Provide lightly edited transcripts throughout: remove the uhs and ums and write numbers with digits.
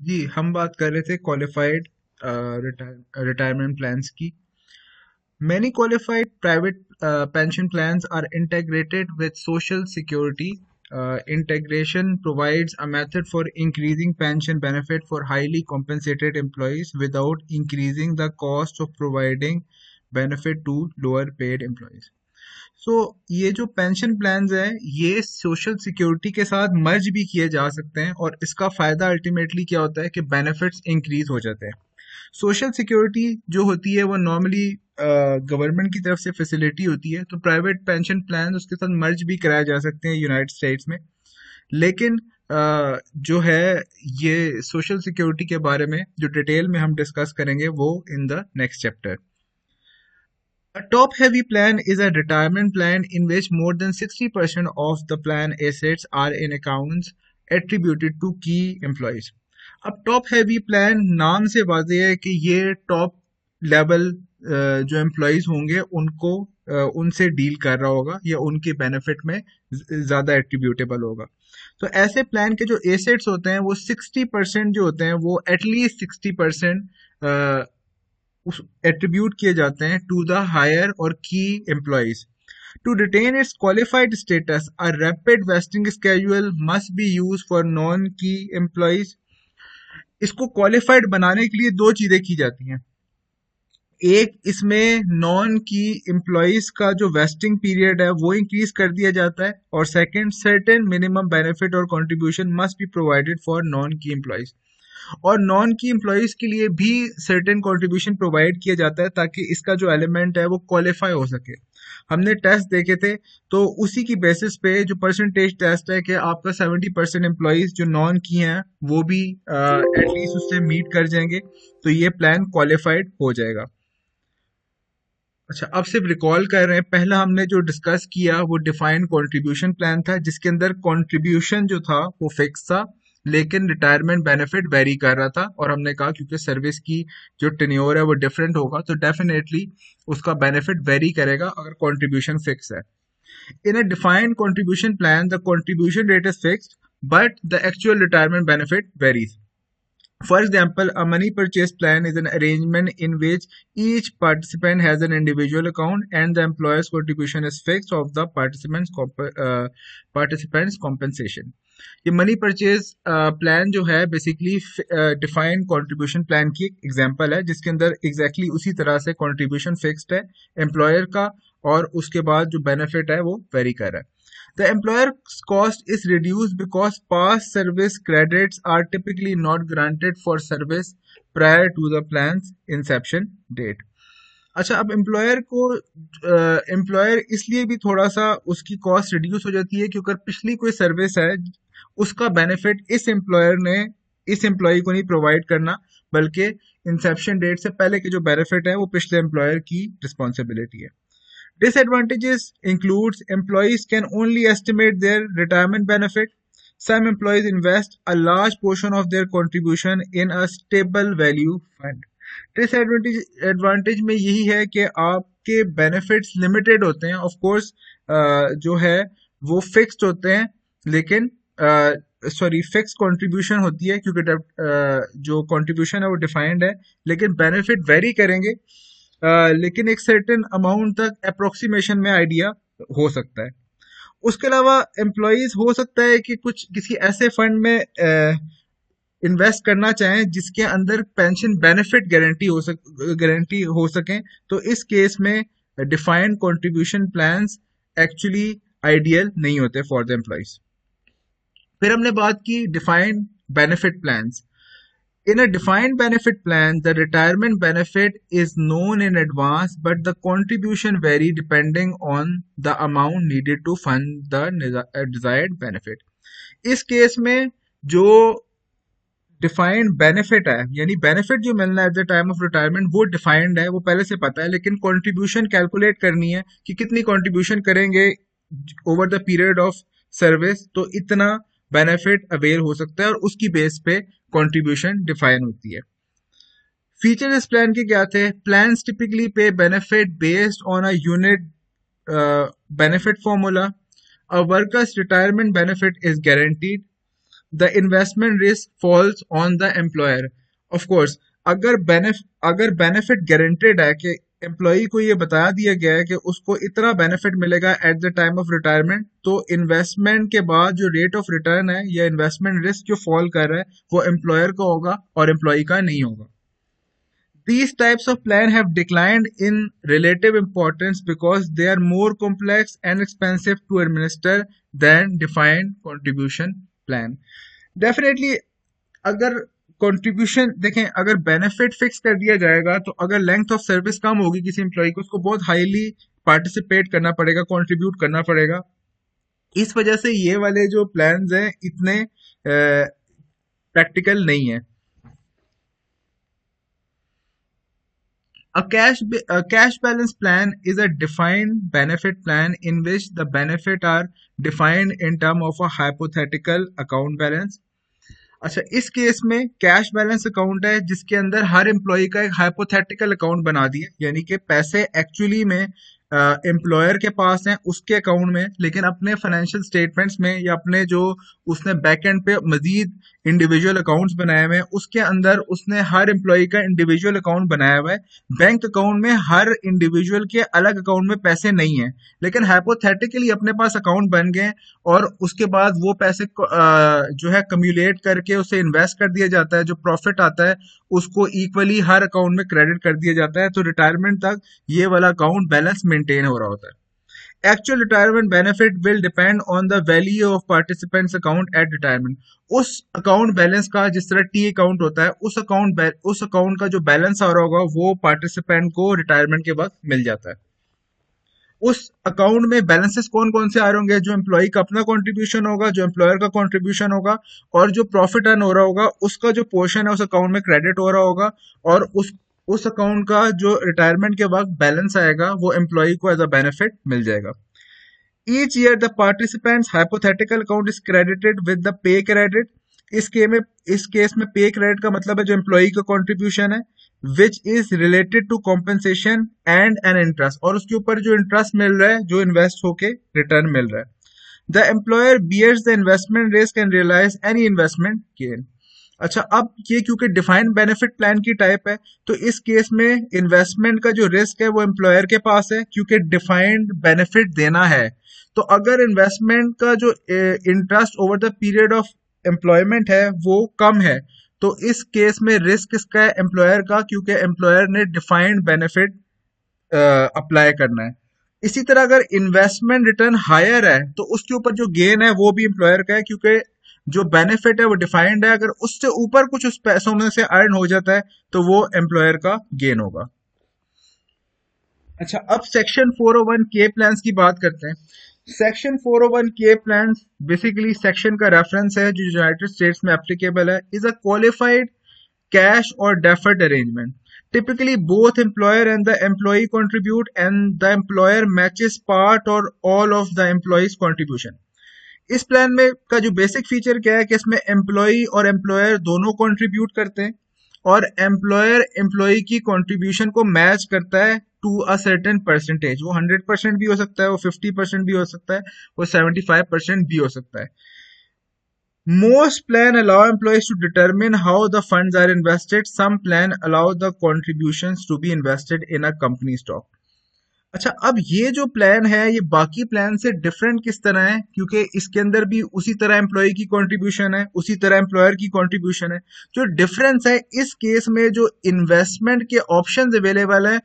जी, हम बात कर रहे थे क्वालिफाइड रिटायरमेंट प्लान्स की। Many qualified private pension plans are integrated with Social Security. Integration provides a method for increasing pension benefit for highly compensated employees without increasing the cost of providing benefit to lower paid employees. ये जो pension plans हैं ये social security के साथ मर्ज भी किए जा सकते हैं और इसका फायदा अल्टीमेटली क्या होता है कि बेनिफिट्स इंक्रीज हो जाते हैं। सोशल सिक्योरिटी जो होती है वो नॉर्मली गवर्नमेंट की तरफ से फैसिलिटी होती है, तो प्राइवेट पेंशन प्लान उसके साथ मर्ज भी कराए जा सकते हैं यूनाइटेड स्टेट्स में। लेकिन जो है ये सोशल सिक्योरिटी के बारे में जो डिटेल में हम डिस्कस करेंगे वो in the next chapter. A top-heavy plan is a retirement plan in which more than 60% of the plan assets are in accounts attributed to key employees. अब टॉप हैवी प्लान नाम से वाज़ेह है कि ये टॉप लेवल जो employees होंगे उनको उनसे डील कर रहा होगा या उनके बेनिफिट में ज़्यादा एट्रीब्यूटेबल होगा। तो ऐसे प्लान के जो एसेट्स होते हैं वो 60% जो होते हैं वो एटलीस्ट 60% उस एट्रीब्यूट किए जाते हैं टू द हायर और key employees. To retain its qualified status a rapid vesting schedule must be use for non key employees. इसको क्वालिफाइड बनाने के लिए दो चीजें की जाती हैं। एक, इसमें नॉन की एम्प्लॉइज का जो वेस्टिंग पीरियड है वो इंक्रीज कर दिया जाता है, और सेकंड, सर्टेन मिनिमम बेनिफिट और contribution must be provided for non key employees. और नॉन की एम्प्लॉयज के लिए भी सर्टेन कंट्रीब्यूशन प्रोवाइड किया जाता है ताकि इसका जो एलिमेंट है वो क्वालिफाई हो सके। हमने टेस्ट देखे थे तो उसी की बेसिस पे जो परसेंटेज टेस्ट है कि आपका 70% एम्प्लॉयज जो नॉन की हैं वो भी एटलीस्ट उससे मीट कर जाएंगे, तो ये प्लान क्वालिफाइड हो जाएगा। अच्छा, अब सिर्फ रिकॉल कर रहे हैं, पहला हमने जो डिस्कस किया वो डिफाइंड कंट्रीब्यूशन प्लान था जिसके अंदर कंट्रीब्यूशन जो था वो फिक्स था लेकिन रिटायरमेंट बेनिफिट वेरी कर रहा था, और हमने कहा क्योंकि सर्विस की जो टेन्योर है वो डिफरेंट होगा तो डेफिनेटली उसका बेनिफिट वेरी करेगा अगर कंट्रीब्यूशन फिक्स है। In a defined contribution plan the contribution rate is fixed but the actual retirement benefit varies. For example, a money purchase plan is an arrangement in which each participant has an individual account and the employer's contribution is fixed of the participants' compensation. ये money purchase plan जो है basically defined contribution plan की example है जिसके अंदर exactly उसी तरह से कंट्रीब्यूशन फिक्स्ड है एम्प्लॉयर का, और उसके बाद जो बेनिफिट है वो वेरी कर रहा है। The employer's cost is reduced because past service credits are typically not granted for service prior to the plan's inception date. अच्छा, अब एम्प्लॉयर इसलिए भी थोड़ा सा उसकी कॉस्ट रिड्यूस हो जाती है क्योंकि पिछली कोई सर्विस है उसका बेनिफिट इस एम्प्लॉयर ने इस एम्प्लॉय को नहीं प्रोवाइड करना, बल्कि इंसेप्शन डेट से पहले के जो बेनिफिट है वो पिछले एम्प्लॉयर की रिस्पॉन्सिबिलिटी है। Disadvantages includes employees can only estimate their retirement benefit. Some employees invest a large portion of their contribution in a stable value fund. Disadvantage में यही है कि आपके बेनिफिट्स लिमिटेड होते हैं, ऑफ कोर्स जो है वो फिक्स्ड होते हैं, लेकिन सॉरी फिक्स कंट्रीब्यूशन होती है क्योंकि जो कंट्रीब्यूशन है वो डिफाइंड है, लेकिन बेनिफिट वेरी करेंगे। लेकिन एक सर्टेन अमाउंट तक अप्रोक्सीमेशन में आइडिया हो सकता है। उसके अलावा एम्प्लॉयज हो सकता है कि कुछ किसी ऐसे फंड में इन्वेस्ट करना चाहें जिसके अंदर पेंशन बेनिफिट गारंटी हो सकें, तो इस केस में defined contribution plans actually ideal नहीं होते फॉर द एम्प्लॉयज। फिर हमने बात की defined benefit plans. In a defined benefit plan, the retirement benefit is known in advance, but the contribution vary depending on the amount needed to fund the desired benefit. इस case में जो defined benefit है यानी benefit जो मिलना है at the time of retirement वो defined है, वो पहले से पता है, लेकिन कंट्रीब्यूशन कैलकुलेट करनी है कि कितनी कंट्रीब्यूशन करेंगे over the period of service, तो इतना बेनिफिट अवेल हो सकता है और उसकी बेस पे कंट्रीब्यूशन डिफाइन होती है। फीचर इस प्लान के क्या थे? प्लान्स टिपिकली पे benefit based on a unit benefit formula. A workers retirement benefit is guaranteed. the investment risk falls on the employer. Of course, अगर बेनिफिट गारंटेड है कि एम्प्लॉय को ये बता दिया गया है कि उसको इतना बेनिफिट मिलेगा at the time of retirement, तो इन्वेस्टमेंट के बाद जो रेट ऑफ रिटर्न है या इन्वेस्टमेंट रिस्क जो फॉल कर रहा है वो एम्प्लॉयर का होगा और एम्प्लॉय का नहीं होगा. These types of plan have declined in relative importance because they are more complex and expensive to administer than defined contribution plan. Definitely, अगर कंट्रीब्यूशन देखें, अगर बेनिफिट फिक्स कर दिया जाएगा तो अगर लेंथ ऑफ सर्विस कम होगी किसी एम्प्लॉय को, उसको बहुत हाईली पार्टिसिपेट करना पड़ेगा, कंट्रीब्यूट करना पड़ेगा. इस वजह से ये वाले जो प्लान्स हैं इतने प्रैक्टिकल नहीं है. A cash balance plan is a defined benefit plan in which the benefit are defined in term of a hypothetical account balance. अच्छा, इस केस में कैश बैलेंस अकाउंट है जिसके अंदर हर एम्प्लॉय का एक हाइपोथेटिकल अकाउंट बना दिए, यानी कि पैसे एक्चुअली में एम्प्लॉयर के पास हैं उसके अकाउंट में, लेकिन अपने फाइनेंशियल स्टेटमेंट्स में या अपने जो उसने बैक एंड पे मजीद इंडिविजुअल अकाउंट्स बनाए हुए हैं उसके अंदर उसने हर एम्प्लॉय का इंडिविजुअल अकाउंट बनाया हुआ है. बैंक अकाउंट में हर इंडिविजुअल के अलग अकाउंट में पैसे नहीं है, लेकिन हाइपोथेटिकली अपने पास अकाउंट बन गए और उसके बाद वो पैसे को, जो है कम्युलेट करके उसे इन्वेस्ट कर दिया जाता है. जो प्रॉफिट आता है उसको इक्वली हर अकाउंट में क्रेडिट कर दिया जाता है, तो रिटायरमेंट तक ये वाला अकाउंट बैलेंस मेंटेन हो रहा होता है. Actual retirement benefit will depend on the value of participants account at retirement. उस अकाउंट बैलेंस का, जिस तरह टी अकाउंट होता है, उस अकाउंट का जो बैलेंस आ रहा होगा वो पार्टिसिपेंट को रिटायरमेंट के वक्त मिल जाता है. उस अकाउंट में बैलेंसेस कौन कौन से आ रहे होंगे? जो एम्प्लॉय का अपना कंट्रीब्यूशन होगा, जो एम्प्लॉयर का कंट्रीब्यूशन होगा, और जो प्रॉफिट अर्न हो रहा होगा उसका जो पोर्शन है उस अकाउंट में क्रेडिट हो रहा होगा, और उस अकाउंट का जो रिटायरमेंट के वक्त बैलेंस आएगा वो एम्प्लॉय को एज अ बेनिफिट मिल जाएगा. Each year the participant's hypothetical account is credited with the pay credit. इस केस में पे क्रेडिट का मतलब है जो एम्प्लॉय का कंट्रीब्यूशन है, which is related to compensation and an interest, और उसके ऊपर जो इंटरेस्ट मिल रहा है जो इन्वेस्ट होके रिटर्न मिल रहा है. The employer bears the investment risk and realize any investment gain. अच्छा, अब ये क्योंकि डिफाइंड बेनिफिट प्लान की टाइप है तो इस केस में इन्वेस्टमेंट का जो रिस्क है वो एम्प्लॉयर के पास है क्योंकि डिफाइंड बेनिफिट देना है. तो अगर इन्वेस्टमेंट का जो interest over the period of employment है वो कम है तो इस केस में रिस्क किसका है? एम्प्लॉयर का, क्योंकि एम्प्लॉयर ने डिफाइंड बेनिफिट अप्लाई करना है. इसी तरह अगर इन्वेस्टमेंट रिटर्न हायर है तो उसके ऊपर जो गेन है वो भी एम्प्लॉयर का है, क्योंकि जो बेनिफिट है वो डिफाइंड है. अगर उससे ऊपर कुछ उस पैसों में से अर्न हो जाता है तो वो एम्प्लॉयर का गेन होगा. अच्छा, अब सेक्शन 401 के प्लान्स की बात करते हैं. सेक्शन 401 के प्लान्स बेसिकली सेक्शन का रेफरेंस है जो यूनाइटेड स्टेट्स में एप्लीकेबल है. Is a qualified cash or deferred arrangement. Typically, both employer and the employee contribute, and the employer matches part or all of the employee's contribution. इस plan में का जो basic feature क्या है कि इसमें एम्प्लॉय और एम्प्लॉयर दोनों कंट्रीब्यूट करते हैं और एम्प्लॉयर एम्प्लॉय की कंट्रीब्यूशन को मैच करता है टू अ सर्टेन परसेंटेज. वो 100% भी हो सकता है, वो 50% भी हो सकता है, वो 75% भी हो सकता है. Most plan allow employees to determine how the funds are invested. Some plan allow the contributions to be invested in a company stock. अच्छा, अब ये जो प्लान है ये बाकी प्लान से डिफरेंट किस तरह है? क्योंकि इसके अंदर भी उसी तरह एम्प्लॉय की कंट्रीब्यूशन है, उसी तरह एम्प्लॉयर की कंट्रीब्यूशन है. जो डिफरेंस है इस केस में जो इन्वेस्टमेंट के ऑप्शंस अवेलेबल है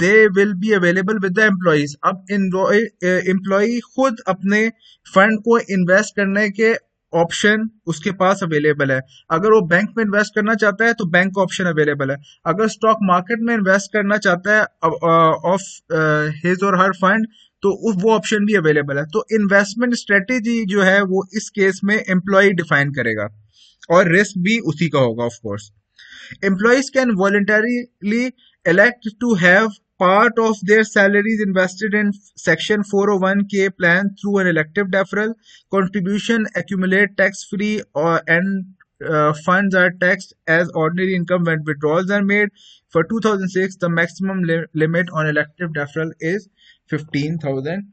they will be available with the employees. अब एम्प्लॉय खुद अपने फंड को इन्वेस्ट करने के ऑप्शन उसके पास अवेलेबल है. अगर वो बैंक में इन्वेस्ट करना चाहता है तो बैंक का ऑप्शन अवेलेबल है. अगर स्टॉक मार्केट में इन्वेस्ट करना चाहता है ऑफ हिज और हर फंड तो वो ऑप्शन भी अवेलेबल है. तो इन्वेस्टमेंट स्ट्रेटेजी जो है वो इस केस में एम्प्लॉय डिफाइन करेगा और रिस्क भी उसी का होगा. Of course employees can voluntarily elect to have part of their salaries invested in section 401k plan through an elective deferral. Contribution accumulate tax free and funds are taxed as ordinary income when withdrawals are made. For 2006 the maximum limit on elective deferral is $15,000.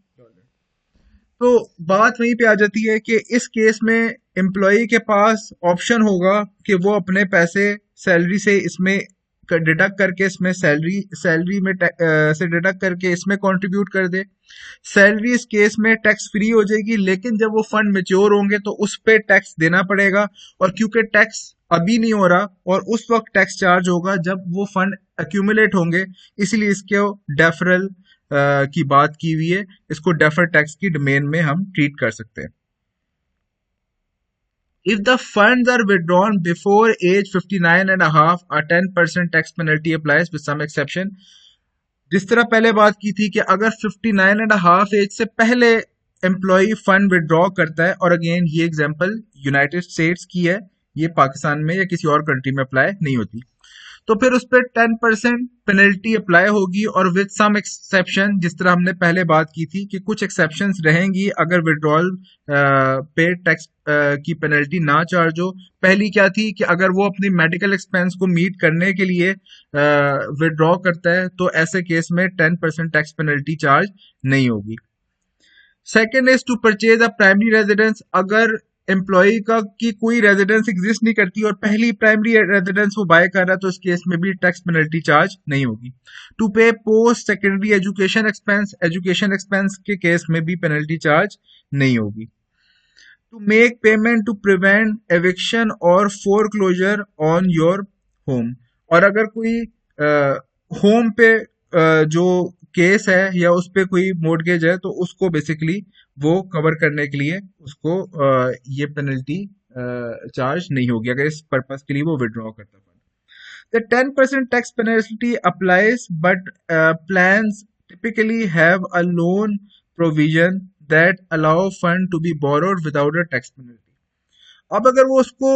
तो बात वहीं पे आ जाती है कि इस case में employ के पास ऑप्शन होगा कि वो अपने पैसे सैलरी से इसमें डिडक्ट करके इसमें सैलरी सैलरी में से डिडक्ट करके इसमें कंट्रीब्यूट कर दे। सैलरी इस केस में टैक्स फ्री हो जाएगी, लेकिन जब वो फंड मेच्योर होंगे तो उस पे टैक्स देना पड़ेगा, और क्योंकि टैक्स अभी नहीं हो रहा और उस वक्त टैक्स चार्ज होगा जब वो फंड एक्यूमुलेट होंगे, इसीलिए इसके डेफरल की बात की हुई है। इसको डेफर टैक्स की डोमेन में हम ट्रीट कर सकते हैं। If the funds are withdrawn before age 59 and a half, a 10% tax penalty applies with some exception. जिस तरह पहले बात की थी कि अगर 59 एंड हाफ एज से पहले एम्प्लॉय फंड विड्रॉ करता है, और अगेन ये एग्जांपल यूनाइटेड स्टेट्स की है, ये पाकिस्तान में या किसी और कंट्री में अप्लाई नहीं होती, तो फिर उस पर 10% पेनल्टी अप्लाई होगी, और विद सम एक्सेप्शन, जिस तरह हमने पहले बात की थी कि कुछ एक्सेप्शंस रहेंगी अगर विड्रॉल पे टैक्स की पेनल्टी ना चार्ज हो। पहली क्या थी कि अगर वो अपनी मेडिकल एक्सपेंस को मीट करने के लिए विड्रॉ करता है तो ऐसे केस में 10% टैक्स पेनल्टी चार्ज नहीं होगी। Second is to purchase a primary residence. अगर एम्प्लॉय का की कोई रेजिडेंस एग्जिस्ट नहीं करती और पहली प्राइमरी रेजिडेंस वो बाय कर रहा है तो इस केस में भी टैक्स पेनल्टी चार्ज नहीं होगी। To pay post secondary education expense, education expense के केस में भी पेनल्टी चार्ज नहीं होगी। To make payment to prevent eviction और फोरक्लोजर ऑन योर होम, और अगर कोई होम पे जो केस है या उस पे कोई मोर्गेज है तो उसको बेसिकली वो कवर करने के लिए उसको ये पेनल्टी चार्ज नहीं होगी अगर इस पर्पस के लिए वो विड्रॉ करता है। The 10% tax penalty applies, but plans typically have a loan provision that allow fund to be borrowed without a tax penalty. अब अगर वो उसको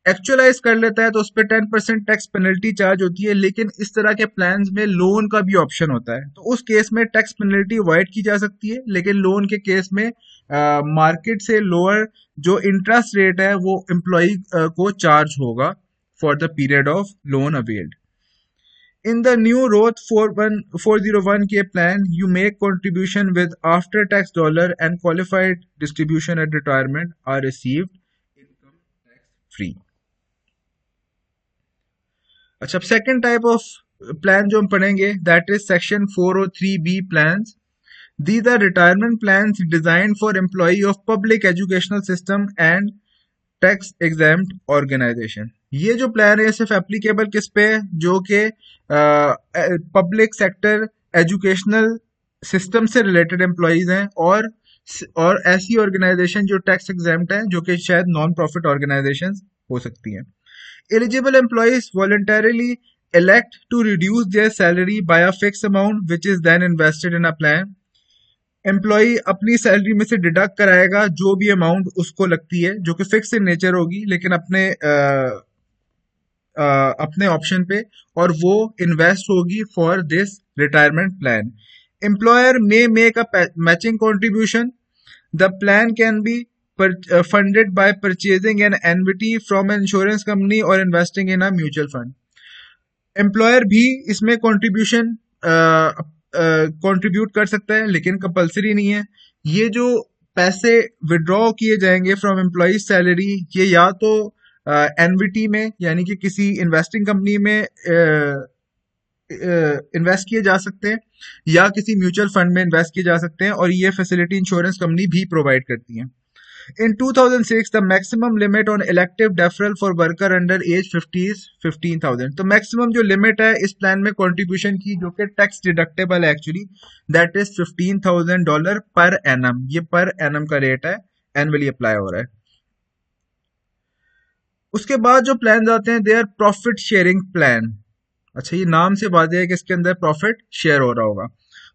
एक्चुअलाइज कर लेता है तो उस पर 10% टैक्स पेनल्टी चार्ज होती है, लेकिन इस तरह के प्लान्स में लोन का भी ऑप्शन होता है, तो उस केस में टैक्स पेनल्टी अवॉइड की जा सकती है, लेकिन लोन के केस में मार्केट से लोअर जो इंटरेस्ट रेट है वो एम्प्लॉय को चार्ज होगा for the period of loan availed. In the new Roth 401k plan, you make contribution with after tax dollar and qualified distribution at retirement are received income tax free. अच्छा, second type of plan जो हम पढ़ेंगे that is section 403B plans. These are retirement plans designed for employee of public educational system and tax exempt organisation. ये जो plan है सिर्फ applicable किस पे है, जो कि पब्लिक सेक्टर एजुकेशनल सिस्टम से रिलेटेड एम्प्लॉयज हैं, और ऐसी ऑर्गेनाइजेशन जो टैक्स एग्जाम्ड है, जो कि शायद नॉन प्रॉफिट ऑर्गेनाइजेशन हो सकती हैं। Eligible employees voluntarily elect to reduce their salary by a fixed amount which is then invested in a plan. Employee अपनी सैलरी में से डिडक्ट कराएगा जो भी अमाउंट उसको लगती है, जो कि फिक्स इन नेचर होगी लेकिन अपने ऑप्शन पे, और वो इन्वेस्ट होगी for this retirement plan. Employer may make a matching contribution. The plan can be funded by purchasing an annuity from an insurance company or investing in a mutual fund. Employer भी इसमें contribution contribute कर सकता है लेकिन compulsory नहीं है। ये जो पैसे विड्रॉ किए जाएंगे फ्रॉम एम्प्लॉय सैलरी, ये या तो एनवीटी में यानी कि किसी इन्वेस्टिंग कंपनी में इन्वेस्ट किए जा सकते हैं या किसी म्यूचुअल फंड में इन्वेस्ट किए जा सकते हैं, और ये फैसिलिटी इंश्योरेंस कंपनी भी प्रोवाइड करती हैं। In 2006, the maximum limit on elective deferral for worker under age 50 is 15,000. तो maximum जो limit है इस प्लान में contribution की, जो कि tax deductible है actually, that is $15,000 per annum. ये per annum का रेट है, annually apply हो रहा है। उसके बाद जो प्लान आते हैं, they are profit sharing plan. अच्छा, ये नाम से बात है कि इसके अंदर प्रॉफिट शेयर हो रहा होगा।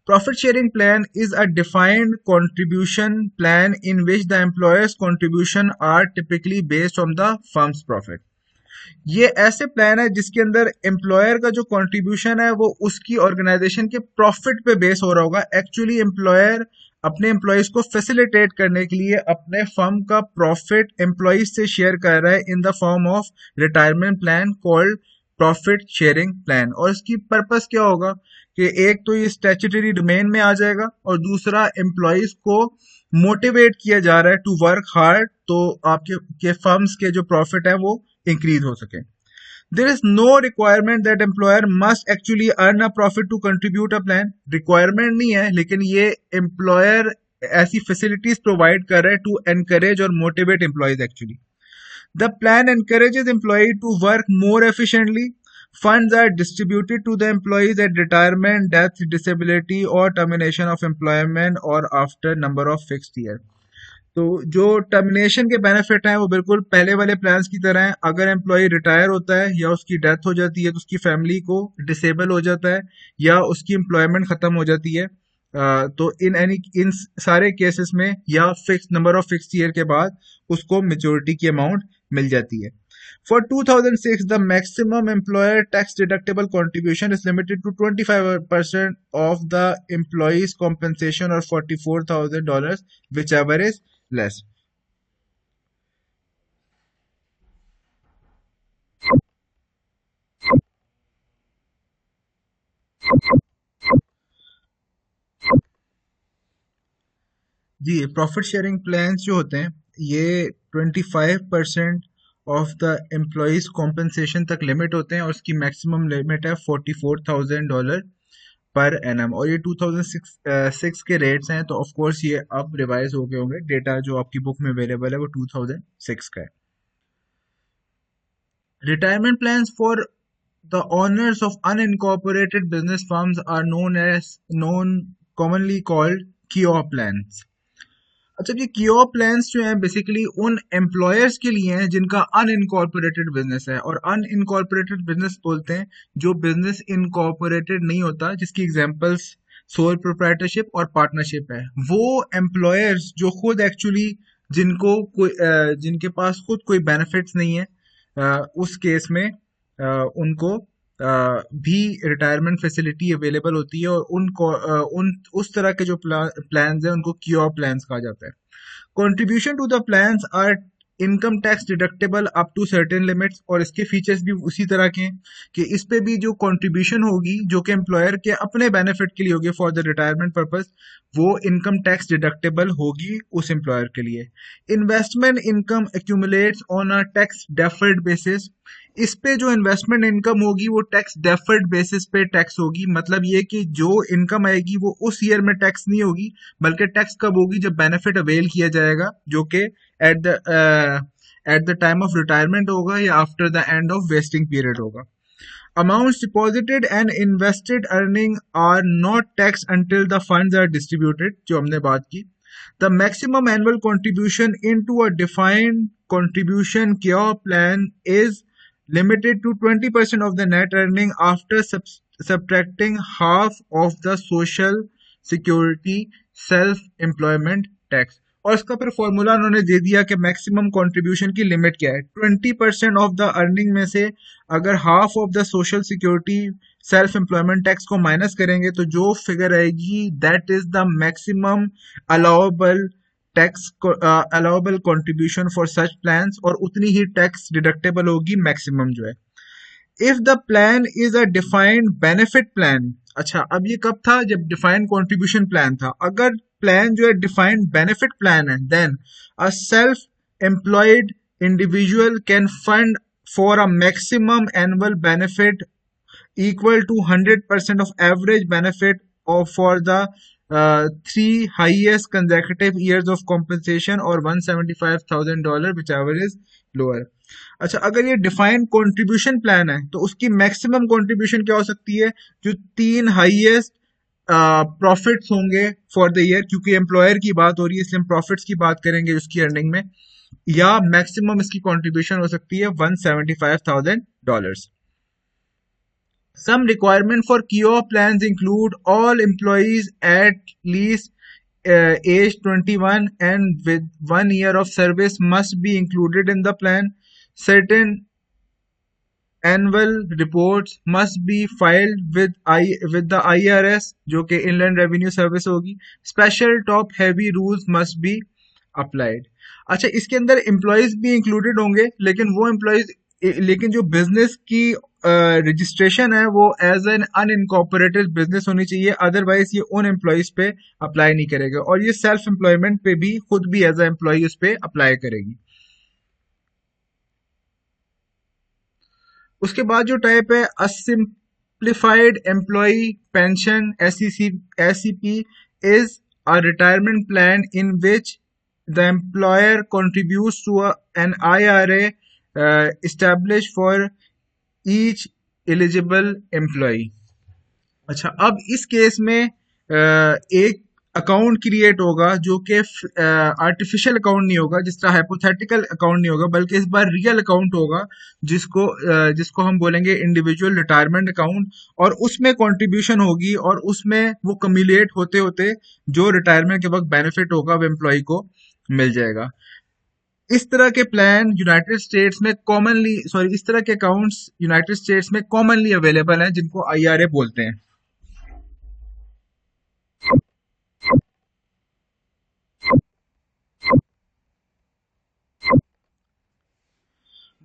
Profit sharing plan is a defined contribution plan in which the employer's contribution are typically based on the firm's profit. ये ऐसे प्लान है जिसके अंदर एम्प्लॉयर का जो कंट्रीब्यूशन है वो उसकी ऑर्गेनाइजेशन के प्रॉफिट पे बेस हो रहा होगा। एक्चुअली एम्प्लॉयर अपने एम्प्लॉयज को फैसिलिटेट करने के लिए अपने फर्म का प्रॉफिट एम्प्लॉयज से शेयर कर रहा है in the form of retirement plan called profit sharing plan. और इसकी पर्पस क्या होगा कि एक तो ये स्टैट्यूटरी डोमेन में आ जाएगा, और दूसरा एम्प्लॉयज को मोटिवेट किया जा रहा है टू वर्क हार्ड तो आपके के फर्म्स के जो प्रॉफिट है वो इंक्रीज हो सके. There is no requirement that employer must actually earn a profit to contribute a plan. Requirement नहीं है, लेकिन ये employer ऐसी facilities provide कर रहा है to encourage और motivate employees actually. The plan encourages employee to work more efficiently. Funds are distributed to the employees at retirement, death, disability or termination of employment or after number of fixed year. तो जो termination के benefit हैं वो बिल्कुल पहले वाले plans की तरह हैं. अगर एम्प्लॉय रिटायर होता है या उसकी डेथ हो जाती है तो उसकी फैमिली को डिसेबल हो जाता है या उसकी एम्प्लॉयमेंट खत्म हो जाती है, तो इन सारे केसेस में या fix number of fix year के बाद उसको मेच्योरिटी की अमाउंट मिल जाती है. For 2006, the maximum employer tax deductible contribution is limited to 25% of the employee's compensation or $44,000, whichever is less. जी, प्रॉफिट शेयरिंग प्लान्स जो होते हैं ये 25% ऑफ द एम्प्लॉयज कॉम्पनसेशन तक लिमिट होते हैं और उसकी मैक्सिमम लिमिट है $44,000 पर एनम. और ये 2006 के रेट्स हैं, तो ऑफ कोर्स ये अब रिवाइज हो गए होंगे. डेटा जो आपकी बुक में अवेलेबल है वो 2006 का है. Retirement plans for the owners of unincorporated business firms are commonly called KIO plans. अच्छा, ये कियो प्लान्स जो हैं बेसिकली उन एम्प्लॉयर्स के लिए हैं जिनका अनइनकॉर्पोरेटेड बिजनेस है. और अनइनकॉर्पोरेटेड बिजनेस बोलते हैं जो बिजनेस इनकॉर्पोरेटेड नहीं होता, जिसकी एग्जांपल्स सोल प्रोप्राइटरशिप और पार्टनरशिप है. वो एम्प्लॉयर्स जो खुद एक्चुअली जिनके पास खुद कोई बेनिफिट्स नहीं है, उस केस में उनको भी रिटायरमेंट फैसिलिटी अवेलेबल होती है. और उनको उस तरह के जो प्लान्स हैं उनको क्योर प्लान्स कहा जाता है. Contribution to the plans are income tax deductible up to certain limits. और इसके फीचर्स भी उसी तरह के हैं कि इस पे भी जो कंट्रीब्यूशन होगी जो कि एम्प्लॉयर के अपने बेनिफिट के लिए होगी फॉर द रिटायरमेंट पर्पस, वो इनकम टैक्स डिडक्टेबल होगी उस एम्प्लॉयर के लिए. Investment income accumulates on a tax deferred basis. इस पे जो इन्वेस्टमेंट इनकम होगी वो टैक्स डेफर्ड बेसिस पे टैक्स होगी. मतलब ये कि जो इनकम आएगी वो उस ईयर में टैक्स नहीं होगी, बल्कि टैक्स कब होगी जब बेनिफिट अवेल किया जाएगा, जो कि at the time of retirement होगा या after the end of vesting period होगा. Amounts deposited and invested earning are not taxed until the funds are distributed, जो हमने बात की. The maximum annual contribution into a defined contribution care plan is limited to 20% of the net earning after subtracting half of the social security self-employment tax. और इसका फिर formula उन्होंने दे दिया कि मैक्सिमम कंट्रीब्यूशन की लिमिट क्या है. 20% ऑफ द अर्निंग में से अगर half of the social security self employment tax को माइनस करेंगे तो जो फिगर आएगी that is the maximum allowable tax allowable contribution for such plans. और उतनी ही टैक्स डिडक्टेबल होगी मैक्सिमम जो है. If the plan is a defined benefit plan. अच्छा, अब ये कब था? जब डिफाइंड कंट्रीब्यूशन प्लान था. अगर प्लान जो है डिफाइंड बेनिफिट प्लान है, then a self employed individual can fund for a maximum annual benefit equal to 100% of average benefit of for the 3 highest consecutive years of compensation or $175,000 whichever is lower. अच्छा, अगर ये defined contribution plan है तो उसकी maximum contribution क्या हो सकती है? जो 3 हाईएस्ट प्रॉफिट्स होंगे फॉर द ईयर, क्योंकि एम्प्लॉयर की बात हो रही है इसलिए हम प्रॉफिट्स की बात करेंगे उसकी अर्निंग में, या मैक्सिमम इसकी कंट्रीब्यूशन हो सकती है $175,000. Some requirement for KIO plans include all employees at least age 21 and with 1 year of service must be included in the plan. Certain annual reports must be filed with the IRS, जो कि Inland Revenue Service होगी. Special top heavy rules must be applied. अच्छा, इसके अंदर employees भी included होंगे, लेकिन वो एम्प्लॉयज लेकिन जो बिजनेस की रजिस्ट्रेशन है वो एज एन अनइनकॉर्पोरेटेड बिजनेस होनी चाहिए, अदरवाइज ये उन एम्प्लॉयज पे अप्लाई नहीं करेगा, और ये सेल्फ एम्प्लॉयमेंट पे भी खुद भी एज ए एम्प्लॉय उस पे अप्लाई करेगी। उसके बाद जो टाइप है a simplified employee pension SEP is a retirement plan in which the employer contributes to an IRA established for each eligible employee। अच्छा, अब इस केस में एक अकाउंट क्रिएट होगा जो कि आर्टिफिशियल अकाउंट नहीं होगा, जिस तरह हाइपोथेटिकल अकाउंट नहीं होगा, बल्कि इस बार रियल अकाउंट होगा जिसको हम बोलेंगे इंडिविजुअल रिटायरमेंट अकाउंट, और उसमें कंट्रीब्यूशन होगी और उसमें वो कम्युलेट होते होते जो रिटायरमेंट के वक्त बेनिफिट होगा वो एम्प्लॉय को मिल जाएगा। इस तरह के प्लान यूनाइटेड स्टेट्स में कॉमनली सॉरी इस तरह के अकाउंट्स यूनाइटेड स्टेट्स में कॉमनली अवेलेबल हैं, जिनको आईआरए बोलते हैं।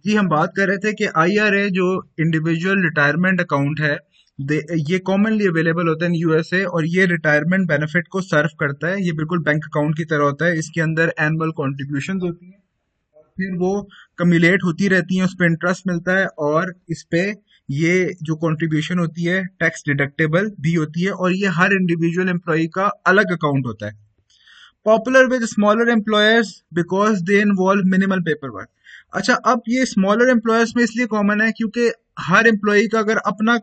जी, हम बात कर रहे थे कि आईआरए जो इंडिविजुअल रिटायरमेंट अकाउंट है, ये कॉमनली अवेलेबल होता है इन यूएसए, और ये रिटायरमेंट बेनिफिट को सर्व करता है। ये बिल्कुल बैंक अकाउंट की तरह होता है। इसके अंदर एनुअल कॉन्ट्रीब्यूशन होती हैं, फिर वो कम्युलेट होती रहती हैं, उस पर इंटरेस्ट मिलता है, और इस पे ये जो कंट्रीब्यूशन होती है टैक्स डिडक्टेबल भी होती है, और ये हर इंडिविजुअल एम्प्लॉय का अलग अकाउंट होता है। Popular with smaller employers because they involve minimal paper work. अच्छा, अब ये स्मॉलर एम्प्लॉयर्स में इसलिए कॉमन है क्योंकि हर एम्प्लॉय का अगर अपना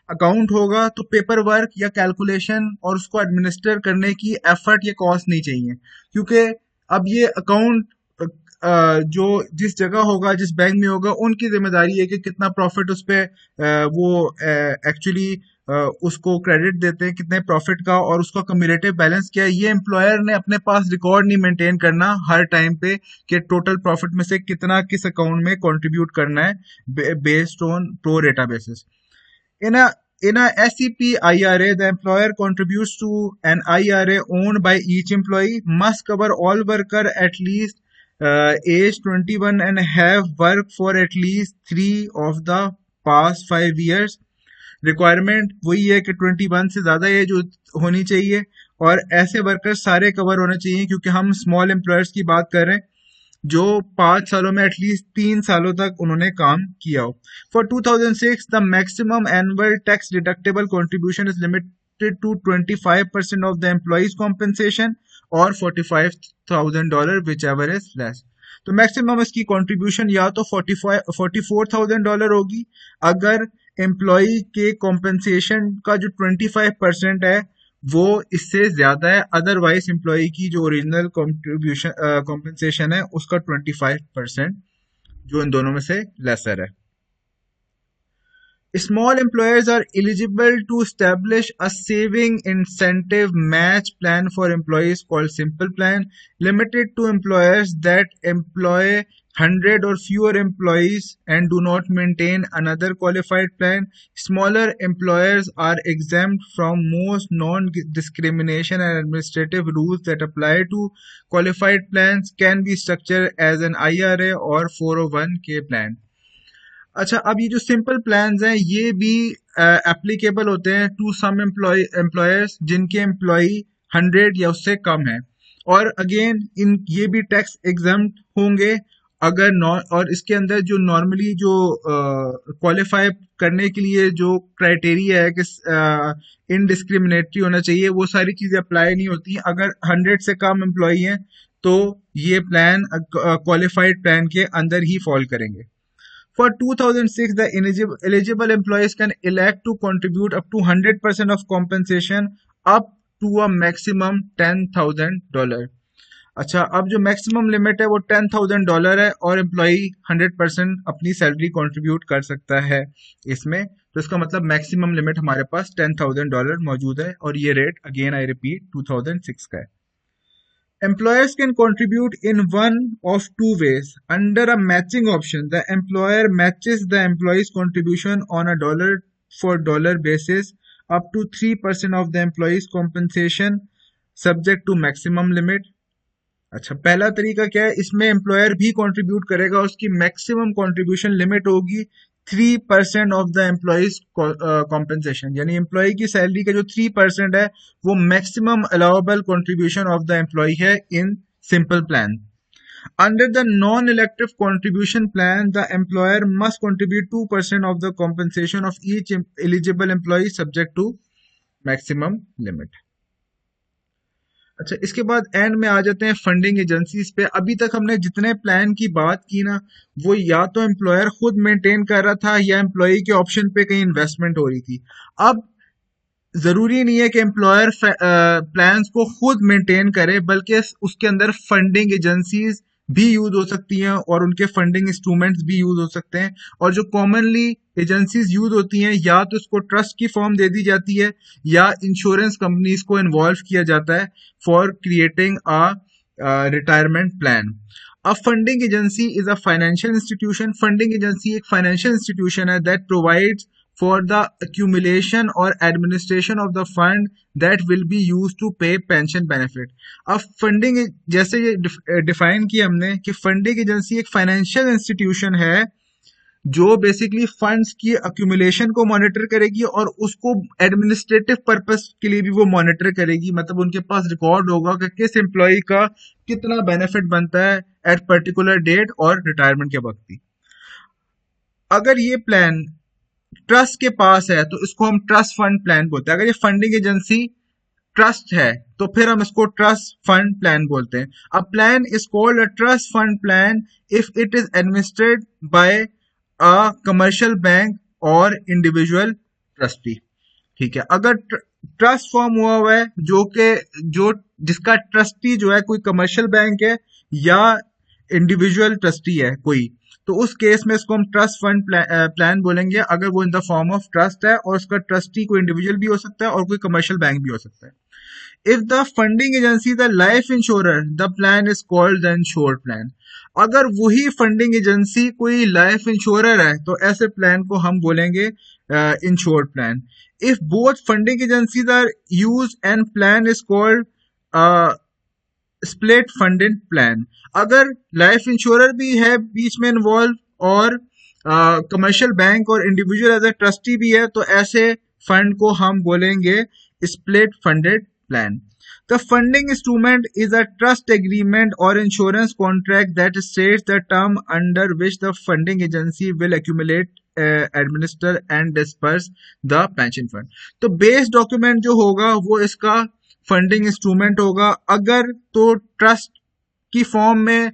अकाउंट होगा तो पेपर वर्क या कैलकुलेशन और उसको एडमिनिस्टर करने की एफर्ट या कॉस्ट नहीं चाहिए, क्योंकि अब ये अकाउंट जो जिस जगह होगा, जिस बैंक में होगा, उनकी जिम्मेदारी है कि कितना प्रॉफिट उस पे वो एक्चुअली उसको क्रेडिट देते हैं कितने प्रॉफिट का, और उसका कम्युलेटिव बैलेंस क्या है, ये एम्प्लॉयर ने अपने पास रिकॉर्ड नहीं मेंटेन करना हर टाइम पे कि टोटल प्रॉफिट में से कितना किस अकाउंट में कंट्रीब्यूट करना है बेस्ड ऑन प्रो रेटा basis. In a in a SEP IRA, the employer contributes to an IRA owned by each employee, must cover all worker at least age 21 and have worked for at least 3 of the past 5 years। Requirement वही है कि 21 से ज्यादा as होनी चाहिए, और ऐसे worker सारे कवर होने चाहिए, क्योंकि हम स्मॉल एम्प्लॉयर्स की बात कर रहे हैं जो 5 सालों में एटलीस्ट 3 सालों तक उन्होंने काम किया हो। For 2006 the maximum annual tax deductible contribution is limited to 25% of the employees compensation और $45,000 विच एवर इज लेस। तो मैक्सिमम इसकी कंट्रीब्यूशन या तो $44,000 होगी अगर एम्प्लॉय के कॉम्पेंसेशन का जो 25% है वो इससे ज्यादा है, अदरवाइज एम्प्लॉय की जो ओरिजिनल कॉन्ट्रीब्यूशन कॉम्पेंसेशन है उसका 25% जो इन दोनों में से लेसर है। Small employers are eligible to establish a saving incentive match plan for employees called Simple Plan, limited to employers that employ 100 or fewer employees and do not maintain another qualified plan. Smaller employers are exempt from most non-discrimination and administrative rules that apply to qualified plans, can be structured as an IRA or 401k plan। अच्छा, अब ये जो simple plans हैं ये भी applicable होते हैं to some employers जिनके एम्प्लॉय 100 या उससे कम है, और अगेन इन ये भी टैक्स एग्जम्प्ट होंगे अगर और इसके अंदर जो नॉर्मली जो क्वालिफाई करने के लिए जो क्राइटेरिया है कि इनडिस्क्रिमिनेटरी होना चाहिए, वो सारी चीजें अप्लाई नहीं होती। अगर 100 से कम एम्प्लॉय हैं तो ये प्लान क्वालिफाइड प्लान के अंदर ही फॉल करेंगे। For 2006, the eligible employees can elect to contribute up to 100% of compensation up to a maximum $10,000। अच्छा, अब जो मैक्सिमम लिमिट है वो $10,000 है, और एम्प्लॉय 100% अपनी सैलरी कंट्रीब्यूट कर सकता है इसमें। तो इसका मतलब मैक्सिमम लिमिट हमारे पास $10,000 मौजूद है, और ये रेट अगेन आई रिपीट 2006 का है। Employers can contribute in one of two ways. Under a matching option, the employer matches the employee's contribution on a dollar for dollar basis up to 3% of the employee's compensation, subject to maximum limit. अच्छा, पहला तरीका क्या है, इसमें employer भी contribute करेगा, उसकी maximum contribution limit होगी 3% ऑफ द एम्प्लॉयज कॉम्पेंसेशन, यानी एम्प्लॉय की सैलरी का जो 3% है वो maximum allowable contribution of the employee है in simple plan. Under the non-elective contribution plan, the employer must contribute 2% of the compensation of each eligible employee subject to maximum limit. अच्छा, इसके बाद and में आ जाते हैं फंडिंग एजेंसीज पे. अभी तक हमने जितने प्लान की बात की ना, वो या तो एम्प्लॉयर खुद मेंटेन कर रहा था या एम्प्लॉय के ऑप्शन पे कहीं इन्वेस्टमेंट हो रही थी. अब जरूरी नहीं है कि एम्प्लॉयर प्लान्स को खुद मेंटेन करे, बल्कि उसके अंदर फंडिंग एजेंसीज भी यूज हो सकती हैं और उनके फंडिंग इंस्ट्रूमेंट्स भी यूज हो सकते हैं. और जो कॉमनली एजेंसीज यूज होती हैं, या तो इसको ट्रस्ट की फॉर्म दे दी जाती है या इंश्योरेंस कंपनीज को इन्वॉल्व किया जाता है for creating a retirement plan. A funding agency is a financial institution. Funding agency एक financial institution है that provides for the accumulation or administration of the fund that will be used to pay pension benefit. अब funding, जैसे ये define किया हमने कि funding agency एक financial institution है जो बेसिकली फंड्स की अक्यूमुलेशन को मॉनिटर करेगी और उसको एडमिनिस्ट्रेटिव पर्पस के लिए भी वो मॉनिटर करेगी. मतलब उनके पास रिकॉर्ड होगा कि किस एम्प्लॉय का कितना बेनिफिट बनता है एट पर्टिकुलर डेट और रिटायरमेंट के वक्त भी. अगर ये प्लान ट्रस्ट के पास है तो इसको हम ट्रस्ट फंड प्लान बोलते हैं. अगर ये फंडिंग एजेंसी ट्रस्ट है तो फिर हम इसको ट्रस्ट फंड प्लान बोलते हैं. A plan is called a trust fund plan if it is administered by a commercial bank और इंडिविजुअल ट्रस्टी. ठीक है, अगर ट्रस्ट फॉर्म हुआ है जो जिसका ट्रस्टी जो है कोई कमर्शियल बैंक है या इंडिविजुअल ट्रस्टी है कोई, तो उस केस में इसको हम ट्रस्ट फंड प्लान बोलेंगे अगर वो in the form of trust है और उसका ट्रस्टी कोई इंडिविजुअल भी हो सकता है और कोई कमर्शियल बैंक भी हो सकता है. If the funding agency the life insurer, the plan is called the insured plan. अगर वही फंडिंग एजेंसी कोई लाइफ इंश्योरर है तो ऐसे प्लान को हम बोलेंगे insured plan. If both funding agencies are use and plan is called split funded plan. अगर लाइफ इंश्योरर भी है बीच में इन्वॉल्व और कमर्शियल बैंक और इंडिविजुअल एज ए ट्रस्टी भी है, तो ऐसे फंड को हम बोलेंगे split funded plan. The funding instrument is a trust agreement or insurance contract that states the term under which the funding agency will accumulate, administer and disperse the pension fund. तो base document जो होगा वो इसका funding instrument होगा. अगर तो trust की form में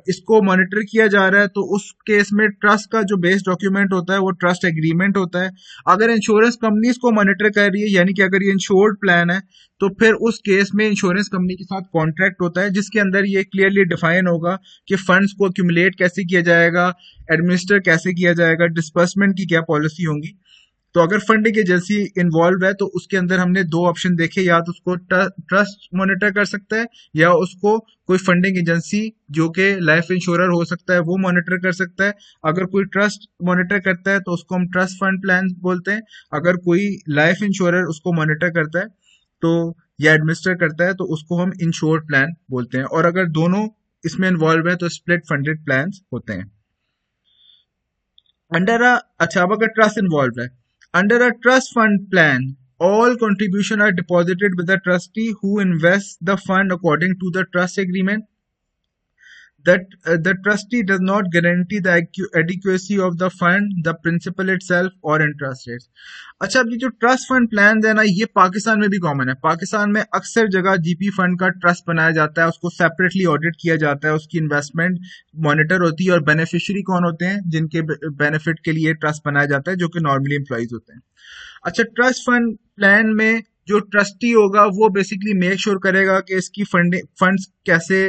इसको मॉनिटर किया जा रहा है तो उस केस में ट्रस्ट का जो बेस डॉक्यूमेंट होता है वो ट्रस्ट एग्रीमेंट होता है. अगर इंश्योरेंस कंपनी इसको मॉनिटर कर रही है, यानी कि अगर ये इंश्योर्ड प्लान है, तो फिर उस केस में इंश्योरेंस कंपनी के साथ कॉन्ट्रैक्ट होता है जिसके अंदर ये क्लियरली डिफाइन होगा कि फंड्स को एक्यूमुलेट कैसे किया जाएगा, एडमिनिस्टर कैसे किया जाएगा, डिस्बर्समेंट की क्या पॉलिसी होंगी. तो अगर फंडिंग एजेंसी इन्वॉल्व है तो उसके अंदर हमने दो ऑप्शन देखे, या तो उसको ट्रस्ट मॉनिटर कर सकता है या उसको कोई फंडिंग एजेंसी जो कि लाइफ इंश्योरर हो सकता है वो मॉनिटर कर सकता है. अगर कोई ट्रस्ट मॉनिटर करता है तो उसको हम ट्रस्ट फंड प्लान बोलते हैं. अगर कोई लाइफ इंश्योरर उसको मॉनिटर करता है तो या एडमिनिस्टर करता है तो उसको हम इंश्योर्ड प्लान बोलते हैं. और अगर दोनों इसमें इन्वॉल्व है तो स्प्लिट फंडेड प्लान होते हैं. अच्छा, अब अगर ट्रस्ट इन्वॉल्व है, under a trust fund plan, all contributions are deposited with the trustee who invests the fund according to the trust agreement. That the trustee does not guarantee the adequacy of the fund, the principal itself or interest rates. अच्छा, अब ये जो trust fund plan है ना, ये पाकिस्तान में भी common है. पाकिस्तान में अक्सर जगह जीपी फंड का ट्रस्ट बनाया जाता है, उसको सेपरेटली ऑडिट किया जाता है, उसकी इन्वेस्टमेंट मॉनिटर होती है और बेनिफिशियरी कौन होते हैं जिनके बेनिफिट के लिए ट्रस्ट बनाया जाता है, जो कि नॉर्मली एम्प्लॉइज होते हैं. अच्छा, ट्रस्ट फंड प्लान में जो ट्रस्टी होगा वो बेसिकली मेक श्योर करेगा कि इसकी फंड्स कैसे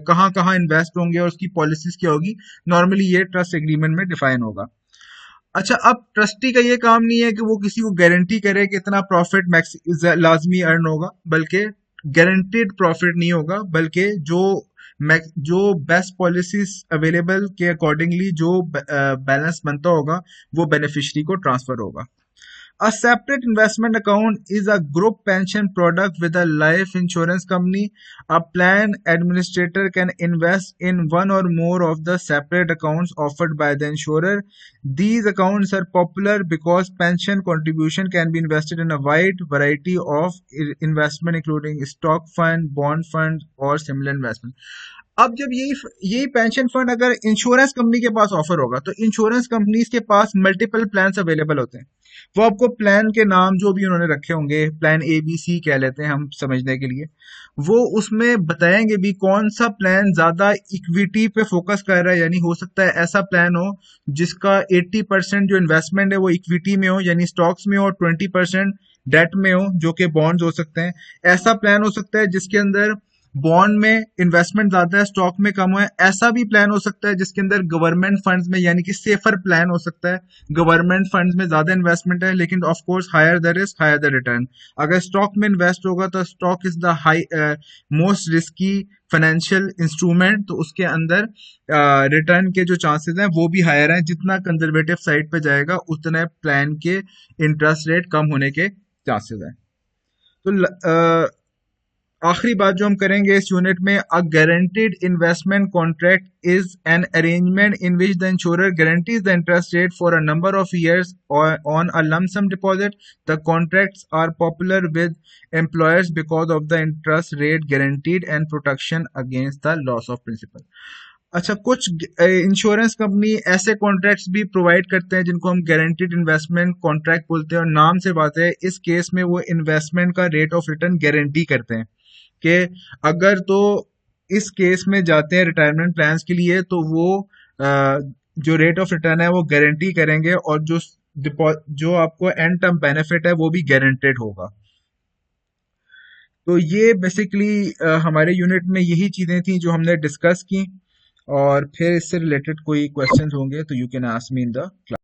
कहाँ कहाँ इन्वेस्ट होंगे और उसकी पॉलिसीज क्या होगी. नॉर्मली ये ट्रस्ट एग्रीमेंट में डिफाइन होगा. अच्छा, अब ट्रस्टी का ये काम नहीं है कि वो किसी को गारंटी करे कि इतना प्रॉफिट लाजमी अर्न होगा, बल्कि गारंटीड प्रॉफिट नहीं होगा, बल्कि जो बेस्ट पॉलिसीज अवेलेबल के अकॉर्डिंगली जो बैलेंस बनता होगा वो बेनिफिशियरी को ट्रांसफर होगा. A separate investment account is a group pension product with a life insurance company. A plan administrator can invest in one or more of the separate accounts offered by the insurer. These accounts are popular because pension contribution can be invested in a wide variety of investment including stock fund, bond fund or similar investment. अब जब यही pension fund अगर insurance company के पास offer होगा तो insurance companies के पास multiple plans available होते हैं। वो आपको प्लान के नाम जो भी उन्होंने रखे होंगे, प्लान ए बी सी कह लेते हैं हम समझने के लिए, वो उसमें बताएंगे भी कौन सा प्लान ज्यादा इक्विटी पे फोकस कर रहा है। यानी हो सकता है ऐसा प्लान हो जिसका 80% जो इन्वेस्टमेंट है वो इक्विटी में हो यानी स्टॉक्स में हो, 20% डेट में हो जो कि बॉन्ड्स हो सकते हैं। ऐसा प्लान हो सकता है जिसके अंदर बॉन्ड में इन्वेस्टमेंट ज्यादा है, स्टॉक में कम है। ऐसा भी प्लान हो सकता है जिसके अंदर गवर्नमेंट फंड्स में यानी कि सेफर प्लान हो सकता है, गवर्नमेंट फंड्स में ज्यादा इन्वेस्टमेंट है लेकिन of course higher the risk higher the return. अगर स्टॉक में इन्वेस्ट होगा तो stock is the high most risky financial instrument, तो उसके अंदर रिटर्न के जो चांसेस हैं वो भी हायर हैं। जितना कंजर्वेटिव साइड पे जाएगा उतने प्लान के इंटरेस्ट रेट कम होने के चांसेस हैं। तो आखिरी बात जो हम करेंगे इस यूनिट में, a guaranteed investment contract is an arrangement in which the insurer guarantees the interest rate for a number of years on a lump sum deposit. The contracts are popular with employers because of the interest rate guaranteed and protection against the loss of principal. अच्छा, कुछ insurance company ऐसे contracts भी provide करते हैं जिनको हम guaranteed investment contract बोलते हैं, और नाम से बात है इस केस में वो इन्वेस्टमेंट का रेट ऑफ रिटर्न गारंटी करते हैं कि अगर तो इस केस में जाते हैं रिटायरमेंट प्लान्स के लिए तो वो जो रेट ऑफ रिटर्न है वो गारंटी करेंगे और जो आपको एंड टर्म बेनिफिट है वो भी गारंटेड होगा। तो ये बेसिकली हमारे यूनिट में यही चीजें थी जो हमने डिस्कस की, और फिर इससे रिलेटेड कोई क्वेश्चंस होंगे तो you can ask me in the class.